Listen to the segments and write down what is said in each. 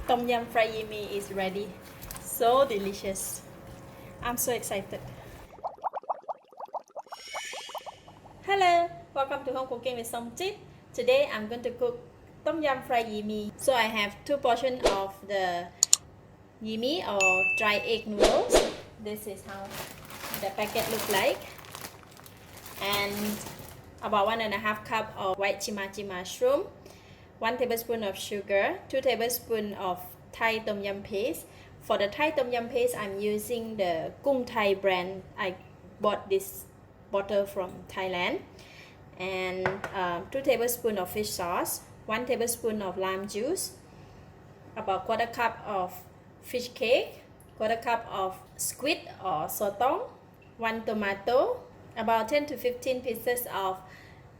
Tom Yum Fried Egg Mee is ready. So delicious. I'm so excited. Hello, welcome to Home Cooking with Somjit. Today I'm going to cook Tom Yum Fried Egg Mee. So I have 2 portions of the Yee Mee or dry egg noodles. This is how the packet looks like. And about 1.5 cup of white shimeji mushroom, 1 tablespoon of sugar, 2 tablespoons of Thai Tom Yum paste. For the Thai Tom Yum paste, I'm using the Kung Thai brand. I bought this bottle from Thailand. And 2 tablespoons of fish sauce, 1 tablespoon of lime juice, about 1/4 cup of fish cake, 1/4 cup of squid or sotong, 1 tomato, about 10 to 15 pieces of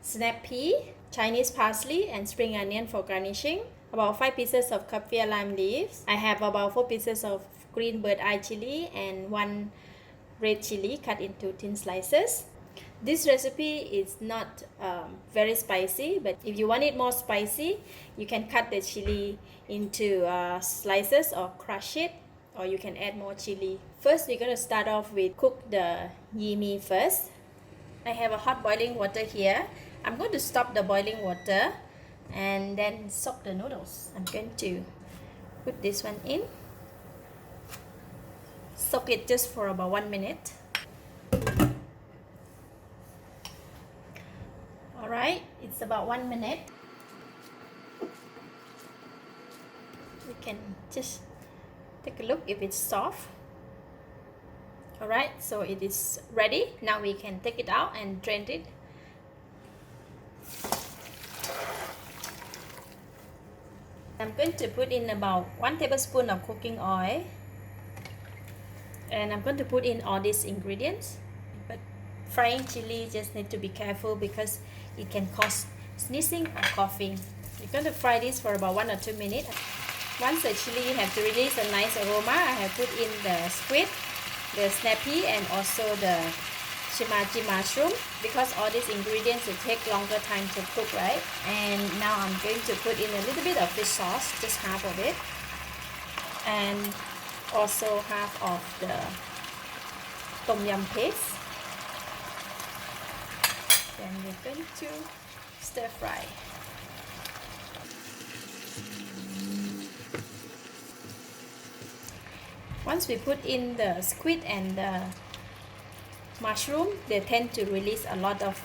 snap pea, Chinese parsley and spring onion for garnishing, about 5 pieces of kaffir lime leaves. I have about 4 pieces of green bird eye chili and 1 red chili cut into thin slices. This recipe is not very spicy, but if you want it more spicy, you can cut the chili into slices or crush it, or you can add more chili. First, we're going to start off with cook the Yee Mee first. I have a hot boiling water here. I'm going to stop the boiling water and then soak the noodles. I'm going to put this one in. Soak it just for about 1 minute. Alright, it's about 1 minute. We can just take a look if it's soft. Alright, so it is ready. Now we can take it out and drain it. I'm going to put in about 1 tablespoon of cooking oil. And I'm going to put in all these ingredients. But frying chili just need to be careful because it can cause sneezing or coughing. We're going to fry this for about 1 or 2 minutes. Once the chili have to release a nice aroma, I have put in the squid, the snappy, and also the shimeji mushroom, because all these ingredients will take longer time to cook, right? And now I'm going to put in a little bit of fish sauce, just half of it, and also half of the Tom Yum paste. Then we're going to stir fry. Once we put in the squid and the mushroom, they tend to release a lot of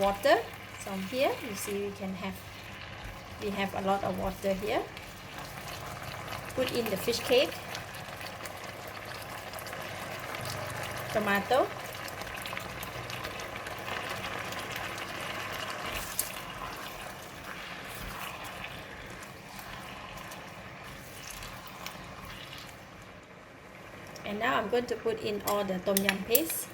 water. So here you see we have a lot of water here. Put in the fish cake, tomato, and now I'm going to put in all the Tom Yum paste.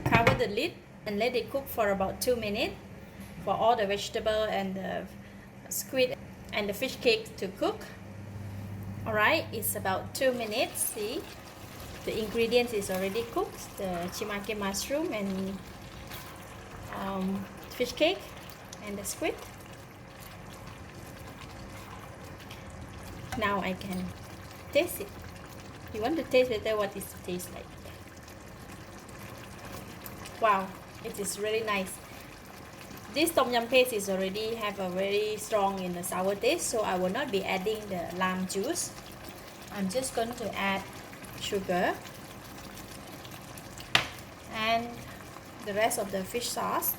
Cover the lid and let it cook for about 2 minutes for all the vegetable and the squid and the fish cake to cook. Alright, it's about 2 minutes. See, the ingredients is already cooked, the shimeji mushroom and fish cake and the squid. Now I can taste it. You want to taste later what it tastes like. Wow, it is really nice. This Tom Yum paste is already have a very strong in the sour taste, so I will not be adding the lime juice. I'm just going to add sugar and the rest of the fish sauce.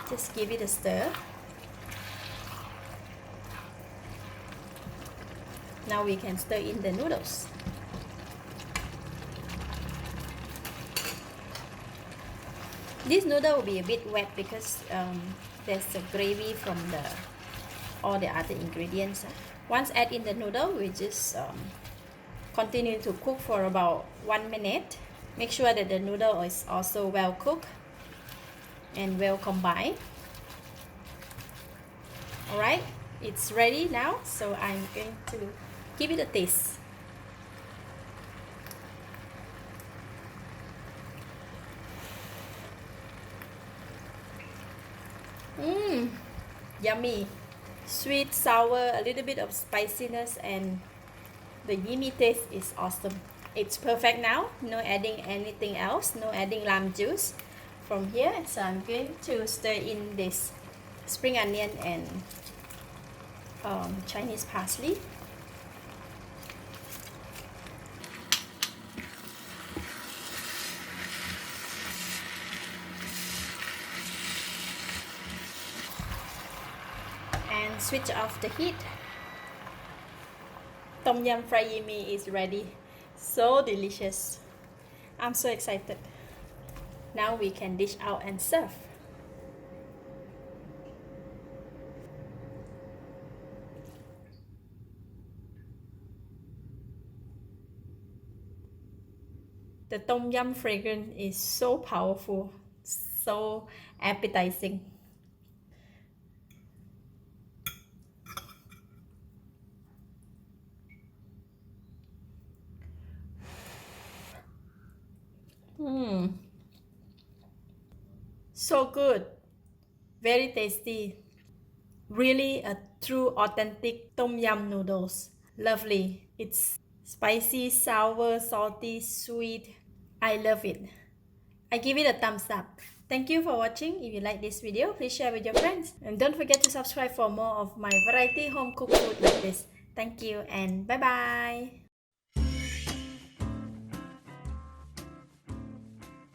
Just give it a stir. Now we can stir in the noodles. This noodle will be a bit wet because there's a gravy from all the other ingredients. Once add in the noodle, we just continue to cook for about 1 minute. Make sure that the noodle is also well cooked and well combined. Alright, it's ready now, so I'm going to give it a taste. Mmm, yummy. Sweet, sour, a little bit of spiciness, and the yummy taste is awesome. It's perfect now. No adding anything else. No adding lime juice from here. So I'm going to stir in this spring onion and Chinese parsley. And switch off the heat. Tom Yum Fried Egg Mee is ready. So delicious. I'm so excited. Now we can dish out and serve. The Tom Yum fragrance is so powerful, so appetizing. Mmm, so good, very tasty. Really a true authentic Tom Yum noodles. Lovely. It's spicy, sour, salty, sweet. I love it. I give it a thumbs up. Thank you for watching. If you like this video, please share with your friends. And don't forget to subscribe for more of my variety home cooked food like this. Thank you and bye bye.